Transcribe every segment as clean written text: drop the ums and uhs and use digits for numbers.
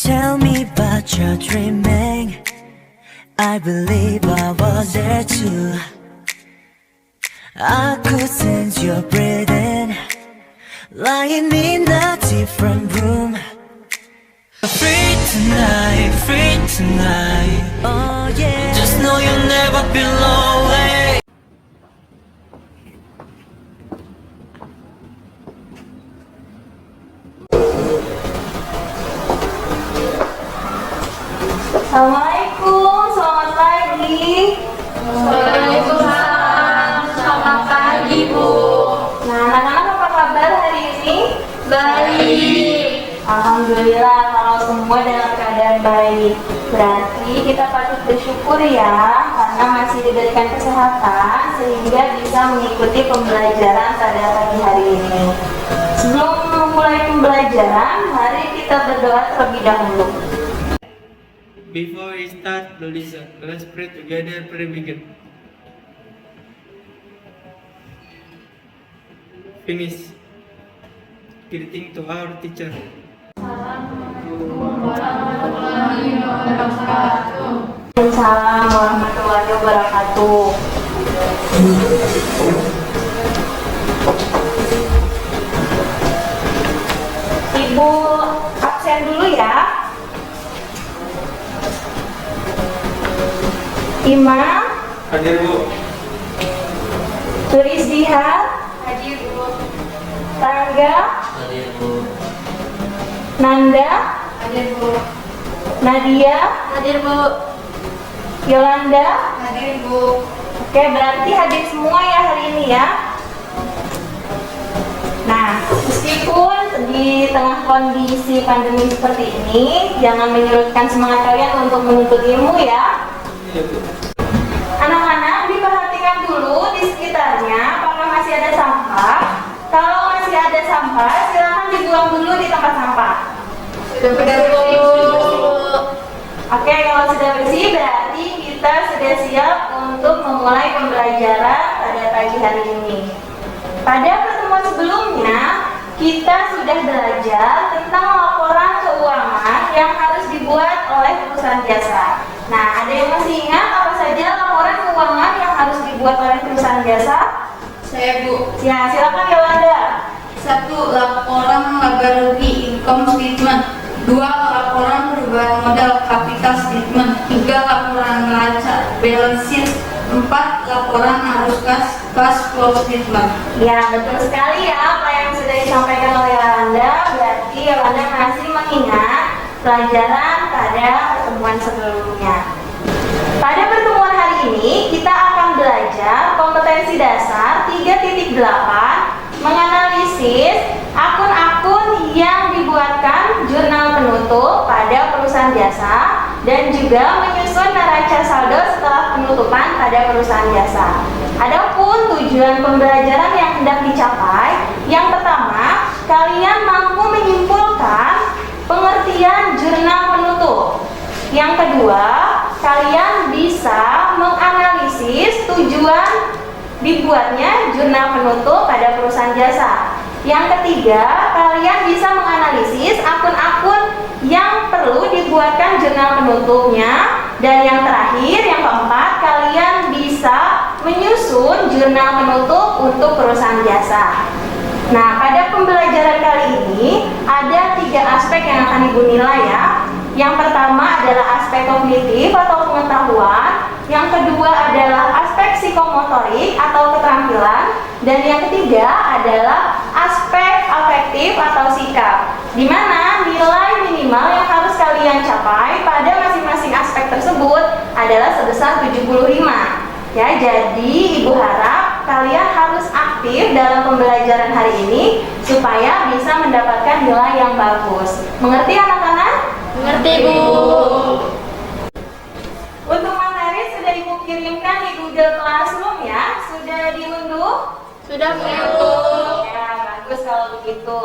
tell me about your dreaming. I believe I was there too. I could sense your breathing, lying in a different room. Free tonight, oh yeah. Just know you'll never be lonely. Assalamualaikum, selamat pagi. Waalaikumsalam, selamat pagi Bu. Nah, anak-anak apa kabar hari ini? Baik. Alhamdulillah kalau semua dalam keadaan baik. Berarti kita patut bersyukur ya, karena masih diberikan kesehatan sehingga bisa mengikuti pembelajaran pada pagi hari ini. Sebelum memulai pembelajaran, mari kita berdoa terlebih dahulu. Before we start the lesson, let's pray together. Pray begin. Finish. Greeting to our teacher. Waalaikumsalam warahmatullahi wabarakatuh. Ibu absen dulu ya. Imam, Hadir Bu. Turis Dihar, Hadir Bu. Tangga, Hadir Bu. Nanda, Hadir Bu. Nadia, Hadir Bu. Yolanda. Hadir Bu. Oke, berarti hadir semua ya hari ini ya. Nah, meskipun di tengah kondisi pandemi seperti ini, jangan menyurutkan semangat kalian untuk menuntut ilmu ya. Iya Bu. Anak-anak, diperhatikan dulu di sekitarnya apakah masih ada sampah. Kalau masih ada sampah, silakan dibuang dulu di tempat sampah. Sudah benar Bu. Oke, kalau sudah bersih berarti kita sudah siap untuk memulai pembelajaran pada pagi hari ini. Pada pertemuan sebelumnya, kita sudah belajar tentang laporan keuangan yang harus dibuat oleh perusahaan jasa. Nah, ada yang masih ingat apa saja laporan keuangan yang harus dibuat oleh perusahaan jasa? Saya Bu. Ya, silakan Yolanda. 1. Laporan laba rugi income statement. 2. Laporan perubahan modal capital statement. 3. Laporan neraca balance sheet. 4. Laporan arus kas cash flow statement. Ya, betul sekali ya apa yang sudah disampaikan oleh Yolanda. Berarti Yolanda masih mengingat pelajaran pada pertemuan sebelumnya. Pada pertemuan hari ini, kita akan belajar kompetensi dasar 3.8 menganalisis akun-akun yang dibuatkan jurnal penutup pada perusahaan jasa dan juga menyusun neraca saldo setelah penutupan pada perusahaan jasa. Adapun tujuan pembelajaran yang hendak dicapai, yang pertama, kalian mampu menyimpulkan pengertian jurnal penutup. Yang kedua, kalian bisa menganalisis tujuan dibuatnya jurnal penutup pada perusahaan jasa. Yang ketiga, kalian bisa menganalisis akun-akun yang perlu dibuatkan jurnal penutupnya. Dan yang terakhir, yang keempat, kalian bisa menyusun jurnal penutup untuk perusahaan jasa. Nah, pada pembelajaran kali ini ada 3 aspek yang akan Ibu nilai ya. Yang pertama adalah aspek kognitif atau pengetahuan. Yang kedua adalah aspek psikomotorik atau keterampilan. Dan yang ketiga adalah aspek afektif atau sikap. Di mana nilai minimal yang harus kalian capai pada masing-masing aspek tersebut adalah sebesar 75. Ya, jadi Ibu harap kalian harus aktif dalam pembelajaran hari ini supaya bisa mendapatkan nilai yang bagus. Mengerti anak-anak? Mengerti Bu. Untuk materi sudah Ibu kirimkan di Google Classroom ya? Sudah diunduh? Sudah Bu. Ya, bagus kalau begitu.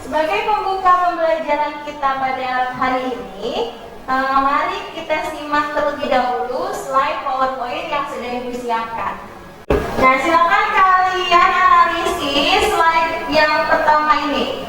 Sebagai pembuka pembelajaran kita pada hari ini, mari kita simak terlebih dahulu slide PowerPoint yang sudah Ibu siapkan. Nah, silakan kalian analisis slide yang pertama ini.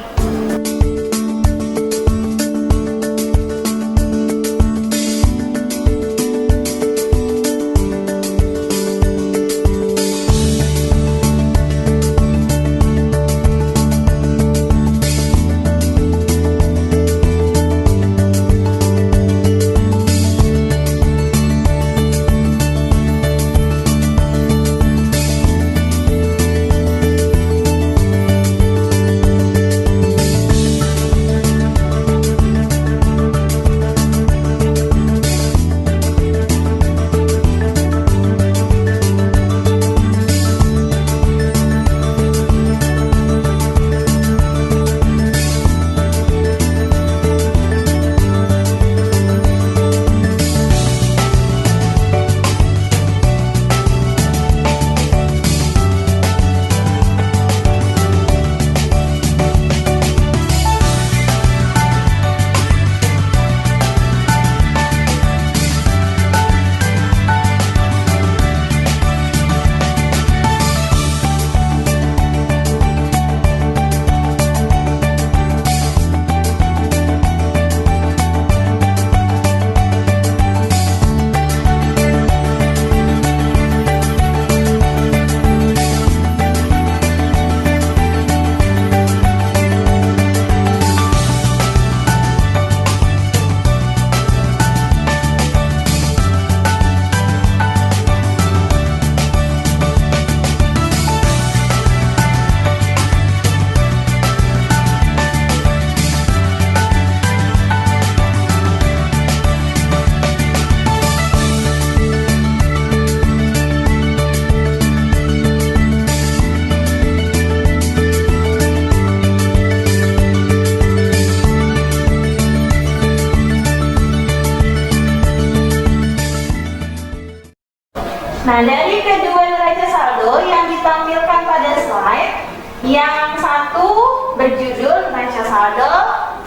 Nah, dari kedua neraca saldo yang ditampilkan pada slide, yang satu berjudul neraca saldo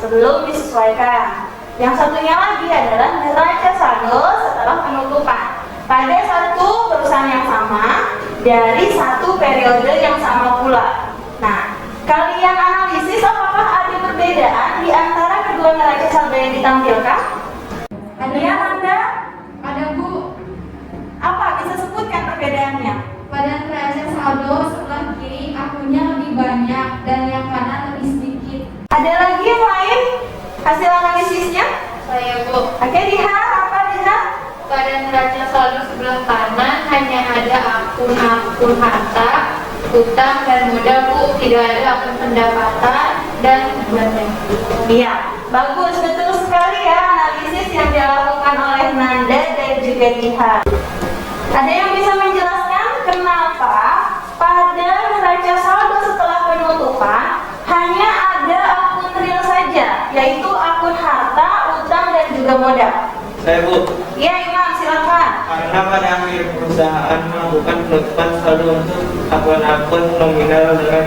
sebelum disesuaikan. Yang satunya lagi adalah neraca saldo setelah penutupan pada satu perusahaan yang sama dari satu periode yang sama pula. Nah, kalian analisis apakah ada perbedaan di antara kedua neraca saldo yang ditampilkan? Ada ya, Anda? Ada Bu. Apa bisa sebutkan perbedaannya? Pada neraca saldo sebelah kiri akunnya lebih banyak dan yang kanan lebih sedikit. Ada lagi yang lain hasil analisisnya? Saya Bu. Oke, lihat apa lihat? Pada neraca saldo sebelah kanan hanya ada akun-akun harta, utang dan modal Bu, tidak ada akun pendapatan dan belanja. Iya, bagus, betul sekali ya analisis yang dilakukan oleh Nanda dan juga Diha. Ada yang bisa menjelaskan kenapa pada neraca saldo setelah penutupan hanya ada akun real saja, yaitu akun harta, utang dan juga modal? Saya Bu, Iya, Imam, silakan. karena pada akhir perusahaan melakukan penutupan saldo untuk akun-akun nominal dengan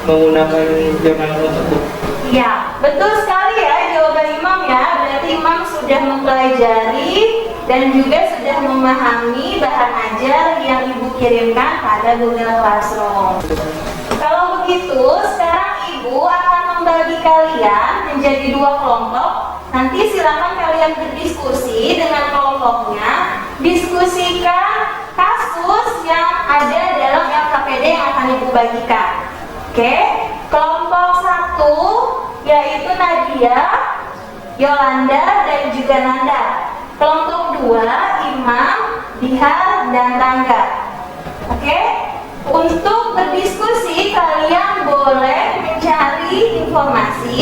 menggunakan jurnal tersebut. Iya, betul sekali ya jawaban Imam ya. Berarti Imam sudah mempelajari dan juga sudah memahami bahan ajar yang Ibu kirimkan pada Google Classroom. Kalau begitu, sekarang Ibu akan membagi kalian menjadi dua kelompok. Nanti silakan kalian berdiskusi dengan kelompoknya. Diskusikan kasus yang ada dalam LKPD yang akan Ibu bagikan. Oke, kelompok satu yaitu Nadia, Yolanda dan juga Nanda. Kelompok dua Imam, Dihar dan Rangga. Oke, untuk berdiskusi kalian boleh mencari informasi,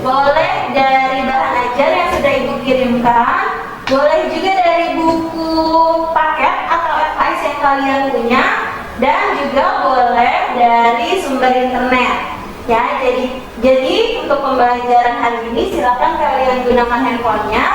boleh dari bahan ajar yang sudah Ibu kirimkan, boleh juga dari buku paket atau FAS yang kalian punya, dan juga boleh dari sumber internet. Ya, jadi untuk pembelajaran hari ini silakan kalian gunakan handphonenya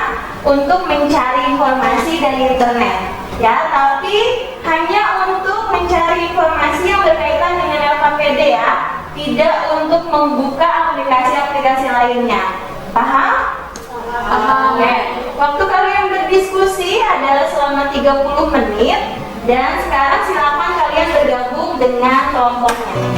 untuk mencari informasi dari internet. Ya, tapi hanya untuk mencari informasi yang berkaitan dengan LKPD ya, tidak untuk membuka aplikasi-aplikasi lainnya. Paham? Paham. Oke. Waktu kalian berdiskusi adalah selama 30 menit dan sekarang silakan kalian bergabung dengan kelompoknya.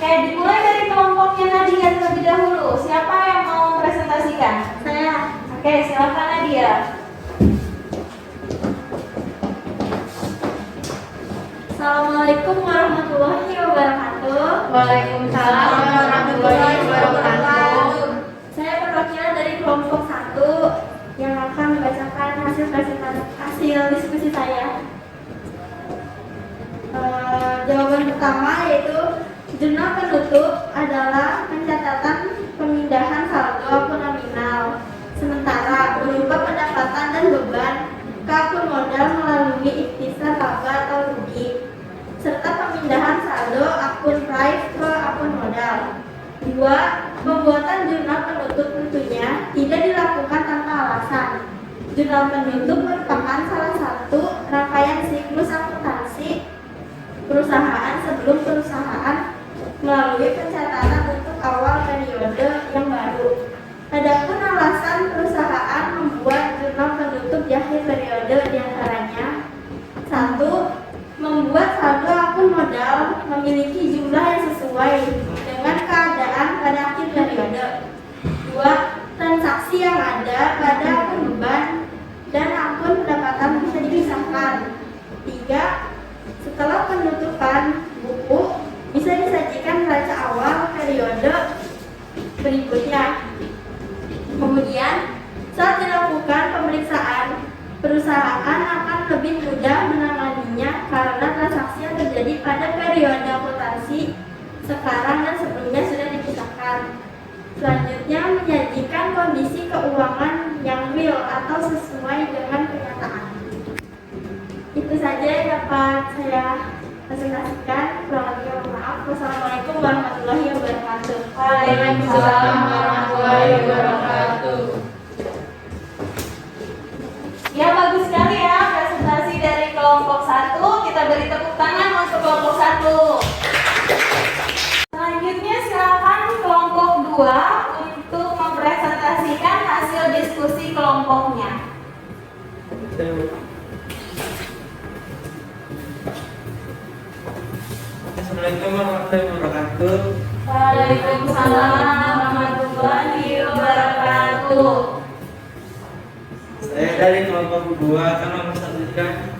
Oke, dimulai dari kelompoknya Nadia terlebih dahulu. Siapa yang mau mempresentasikan? Saya. Oke, silakan Nadia. Assalamualaikum warahmatullahi wabarakatuh. Waalaikumsalam warahmatullahi wabarakatuh. Saya perwakilan dari kelompok 1 yang akan membacakan hasil diskusi saya. Jawaban pertama yaitu jurnal penutup adalah pencatatan pemindahan saldo akun nominal sementara berupa pendapatan dan beban ke akun modal melalui ikhtisar laba atau rugi serta pemindahan saldo akun prive ke akun modal. 2. Pembuatan jurnal penutup tentunya tidak dilakukan tanpa alasan. Jurnal penutup merupakan salah satu rangkaian siklus akuntansi perusahaan sebelum perusahaan melalui pencatatan untuk awal periode yang baru. Adapun alasan perusahaan membuat jurnal penutup di akhir periode diantaranya 1. Membuat saldo akun modal memiliki jumlah yang sesuai dengan keadaan pada akhir periode. 2. Transaksi yang ada pada akun beban dan akun pendapatan bisa dipisahkan. 3. Setelah penutupan buku bisa disajikan neraca awal periode berikutnya. Kemudian saat dilakukan pemeriksaan, perusahaan akan lebih mudah menanganinya karena transaksi yang terjadi pada periode akuntansi sekarang dan sebelumnya sudah dipisahkan. Selanjutnya menyajikan kondisi keuangan yang real atau sesuai dengan kenyataan. Itu saja yang dapat saya presentasikan. Kurang lebihnya mohon maaf. Wassalamualaikum warahmatullahi wabarakatuh. Waalaikumsalam warahmatullahi wabarakatuh. Ya, bagus sekali ya presentasi dari kelompok 1. Kita beri tepuk tangan untuk kelompok 1. Selanjutnya silakan kelompok 2 untuk mempresentasikan hasil diskusi kelompoknya. Assalamualaikum warahmatullahi wabarakatuh. Waalaikumsalam warahmatullahi wabarakatuh. Saya dari kelompok 2 akan mempresentasikan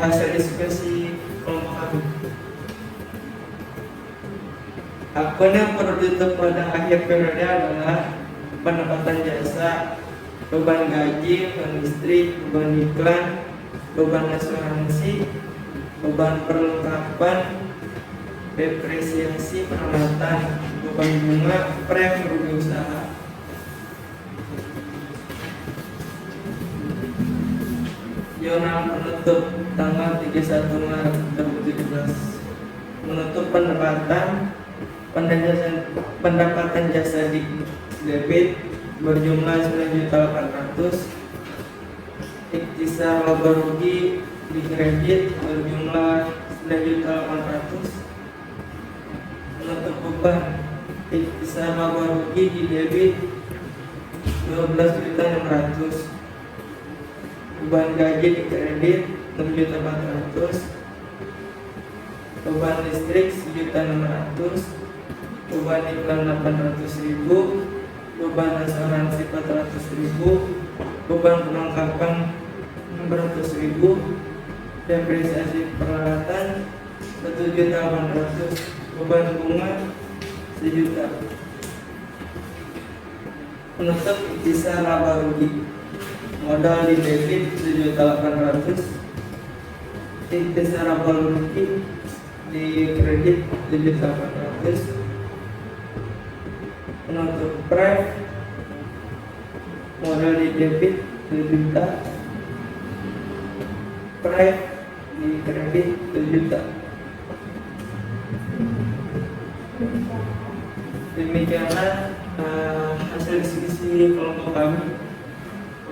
hasil diskusi kelompok aku. Akun yang perlu ditutup pada akhir periode adalah pendapatan jasa, beban gaji, beban listrik, beban iklan, beban asuransi, beban perlengkapan, depresiasi peralatan, beban bunga, prem rugi usaha. Jurnal penutup tanggal 31 Maret 2017. Menutup pendapatan jasa di debit berjumlah 9.800.000. Ikhtisar laba rugi di kredit berjumlah 9.800.000. Menutup beban ikhtisar laba rugi di debit 12.600.000. Beban gaji di kredit 6.400.000. Beban listrik 1.600.000. Beban iklan 800.000. Beban asuransi 400.000. Beban perlengkapan 600.000. Depresiasi peralatan 1.800.000. Beban bunga 1 juta. Penutup ikhtisar laba rugi. Modal di debit 1.800.000. Ikhtisar laba rugi di kredit 1.800.000. Penutup pref modal di debit 1 juta. Pref di kredit 1 juta. Demikianlah hasil diskusi kelompok kami.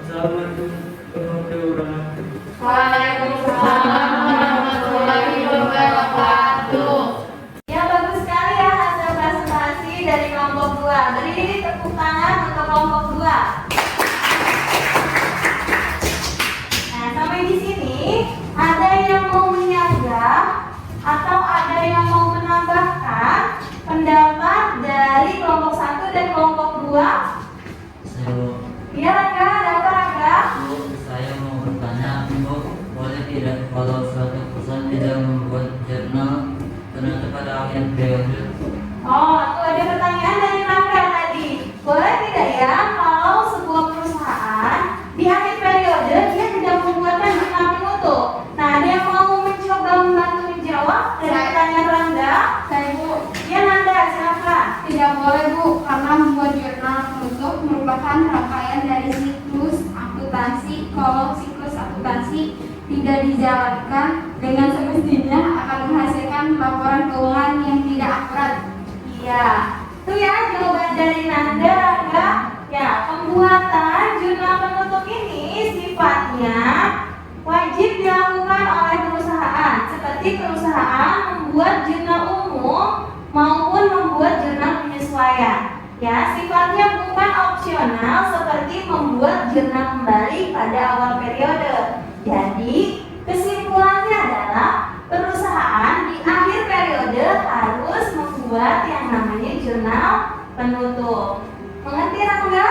Wassalamualaikum warahmatullahi wabarakatuh. Waalaikumsalam warahmatullahi wabarakatuh. Ya, bagus sekali ya hasil presentasi dari kelompok 2. Beri tepuk tangan untuk kelompok 2. Nah, sampai di sini ada yang mau menyanggah atau ada yang mau menambahkan? Oh, tuh ada pertanyaan dari Rangga tadi. Boleh tidak ya kalau sebuah perusahaan di akhir periode dia tidak membuatkan jurnal penutup? Nah, ada yang mau mencoba membantu menjawab dari pertanyaan Rangga? Saya Bu, Ya, Nanda, silakan. tidak boleh Bu, karena membuat jurnal penutup merupakan rangkaian dari siklus akuntansi. Kalau siklus akuntansi tidak dijalankan dengan semestinya akan menghasilkan laporan keuangan yang tidak akurat. Iya, itu ya jawaban dari Nanda, Rangga. Ya, pembuatan jurnal penutup ini sifatnya wajib dilakukan oleh perusahaan, seperti perusahaan membuat jurnal umum maupun membuat jurnal penyesuaian. Ya, sifatnya bukan opsional seperti membuat jurnal kembali pada awal periode. Jadi, kesimpulannya adalah perusahaan di akhir periode harus membuat yang namanya jurnal penutup. Mengerti, Rangga?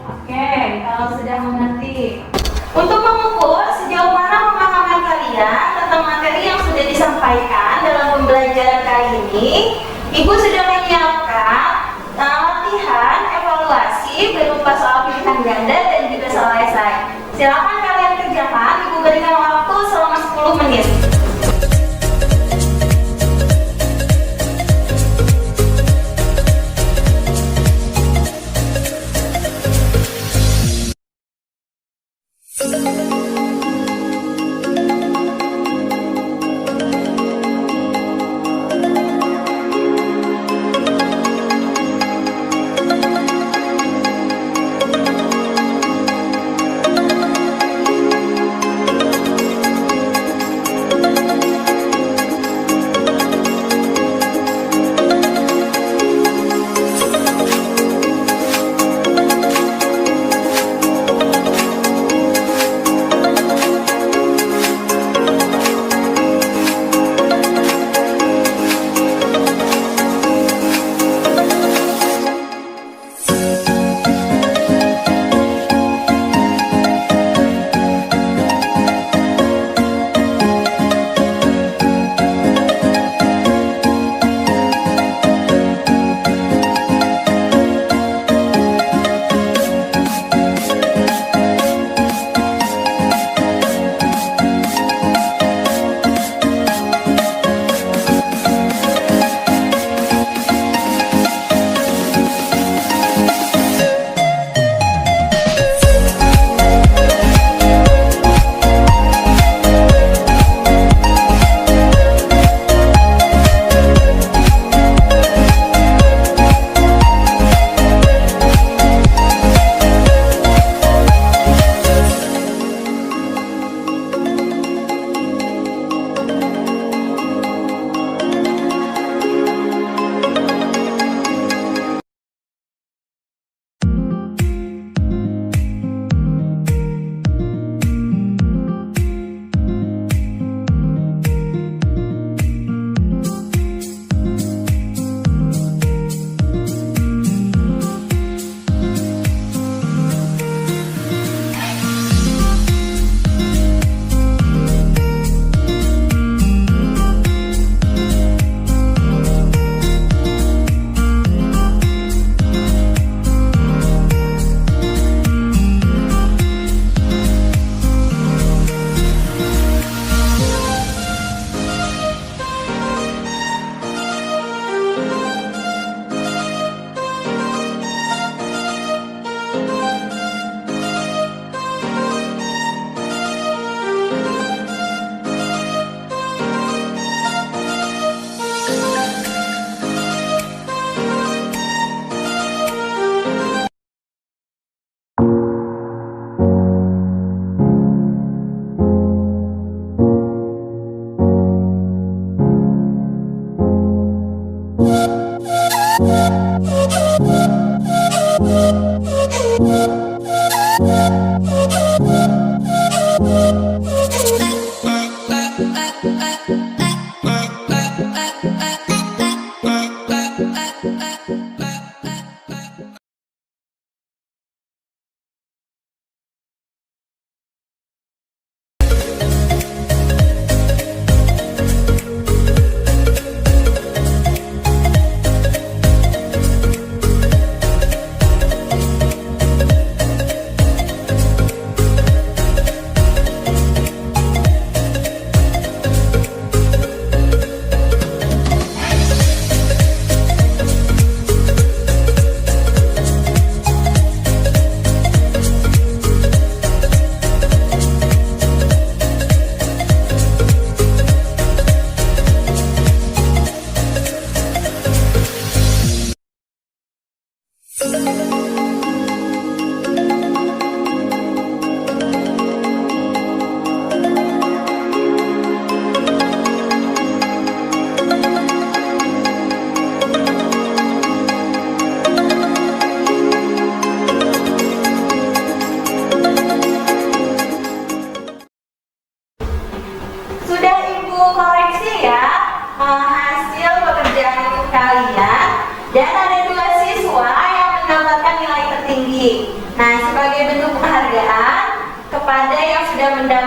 Oke, kalau sudah mengerti. Untuk mengukur sejauh mana pemahaman kalian tentang materi yang sudah disampaikan dalam pembelajaran kali ini, Ibu sudah menyiapkan latihan evaluasi berupa soal pilihan ganda dan juga soal esai. Silakan kalian kerjakan, Ibu berikan waktu selama 10 menit.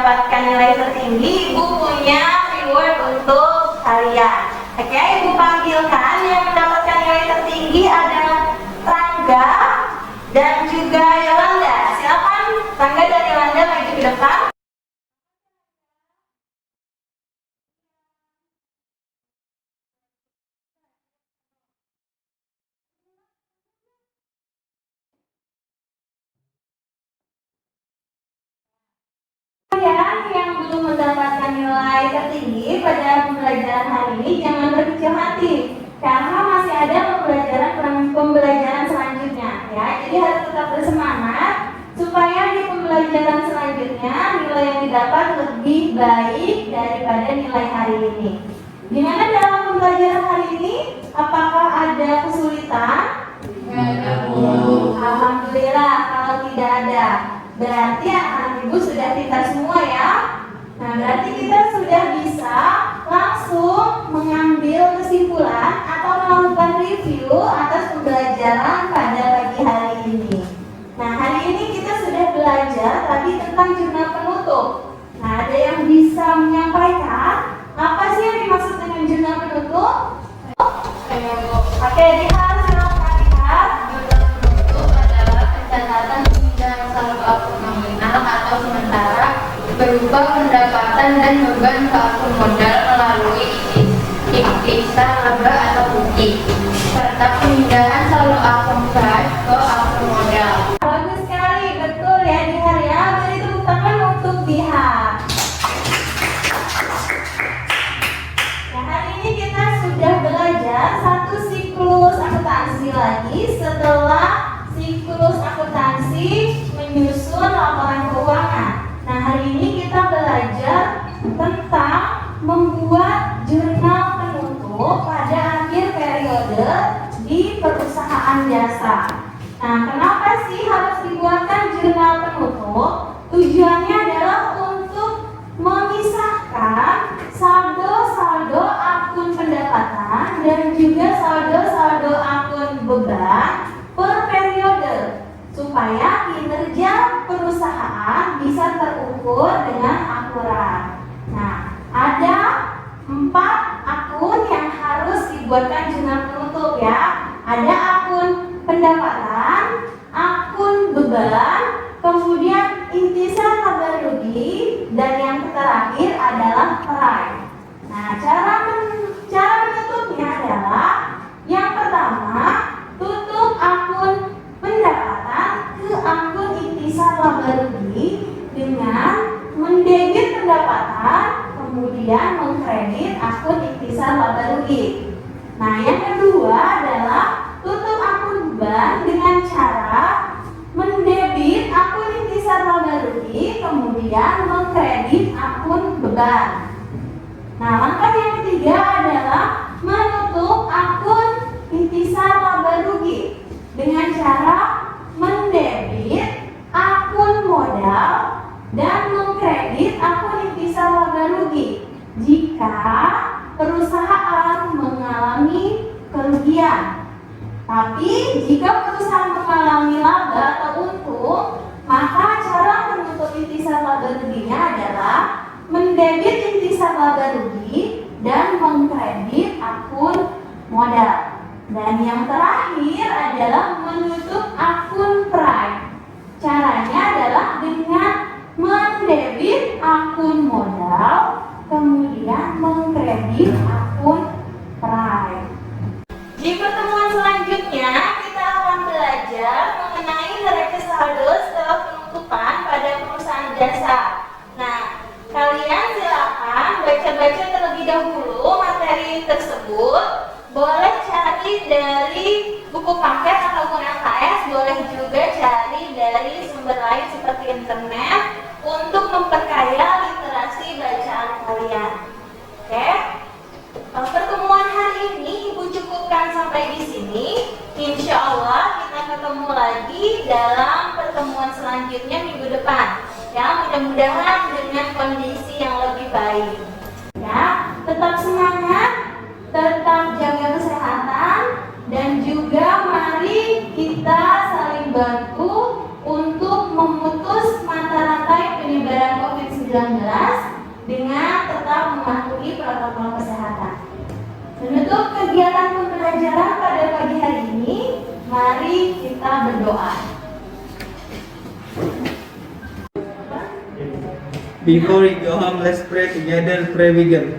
mendapatkan nilai tertinggi, Ibu punya reward untuk kalian. Oke, Ibu panggilkan yang mendapatkan nilai tertinggi ada Rangga dan juga Yolanda. Silakan Rangga dan Yolanda maju ke depan. Kalian yang belum mendapatkan nilai tertinggi pada pembelajaran hari ini jangan berkecil hati, karena masih ada pembelajaran selanjutnya ya. Jadi harus tetap bersemangat supaya di pembelajaran selanjutnya nilai yang didapat lebih baik daripada nilai hari ini. Gimana dalam pembelajaran hari ini? Apakah ada kesulitan? Alhamdulillah kalau tidak ada. Berarti anak-anak ibu sudah pintar semua ya. Nah, berarti kita sudah bisa langsung mengambil kesimpulan atau melakukan review atas pembelajaran pada pagi hari ini. Nah, hari ini kita sudah belajar tadi tentang jurnal penutup. Nah, ada yang bisa menyampaikan apa sih yang dimaksud dengan jurnal penutup? Oke, lihat, silakan lihat. Jurnal penutup adalah pencatatan pemindahan saldo akun nominal atau sementara berupa pendapatan dan beban ke akun modal melalui ikhtisar laba atau bukti, serta pemindahan saldo akun cash ke akun modal. Bagus sekali, betul ya Dihar ya. Beri tepuk tangan untuk Dihar. Nah, hari ini kita sudah belajar satu siklus akuntansi lagi setelah siklus akuntansi menyusun laporan keuangan. Nah, hari ini kita belajar tentang membuat jurnal penutup pada akhir periode di perusahaan jasa. Nah, kenapa sih harus dibuatkan jurnal penutup? Tujuannya adalah untuk memisahkan saldo-saldo akun pendapatan dan juga saldo-saldo akun beban per periode, supaya kinerja perusahaan bisa terukur dengan akurat. Nah, ada 4 akun yang harus dibuatkan jurnal penutup ya. Ada akun pendapatan, akun beban, kemudian intisar laba rugi, dan yang terakhir adalah prime. Nah, cara menutupnya adalah yang pertama, tutup akun pendapatan ke akun intisar laba rugi dengan mendebit pendapatan, kemudian mengkredit akun intisar laba rugi. Nah, yang kedua adalah tutup akun beban dengan cara mendebit akun intisar laba rugi, kemudian mengkredit akun beban. Nah, langkah yang ketiga adalah menutup akun intisar laba rugi dengan cara mendebit akun modal dan mengkredit akun intisar laba rugi jika perusahaan mengalami kerugian. Tapi jika perusahaan mengalami laba atau untung, maka cara menutup intisar laba ruginya adalah mendebit intisar laba rugi dan mengkredit akun modal. Dan yang terakhir adalah menutup akun prime. Caranya adalah dengan mendebit akun modal, kemudian mengkredit akun prime. Di pertemuan selanjutnya kita akan belajar mengenai neraca saldo setelah penutupan pada perusahaan jasa. Nah, kalian silakan baca-baca terlebih dahulu materi tersebut. Boleh cari dari buku paket ataupun LKS, boleh juga cari dari sumber lain seperti internet untuk memperkaya literasi bacaan kalian. Oke? Pertemuan hari ini Ibu cukupkan sampai di sini. Insya Allah kita ketemu lagi dalam pertemuan selanjutnya minggu depan. Ya, mudah-mudahan dengan kondisi yang lebih baik. Ya, tetap semangat, tetap jaga kesehatan, dan juga mari kita saling bantu untuk memutus mata rantai penyebaran COVID-19 Mari kita berdoa. Before we go home, let's pray together. Pray begin.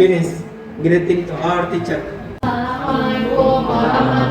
Finish. Greeting to our teacher. Assalamualaikum warahmatullahi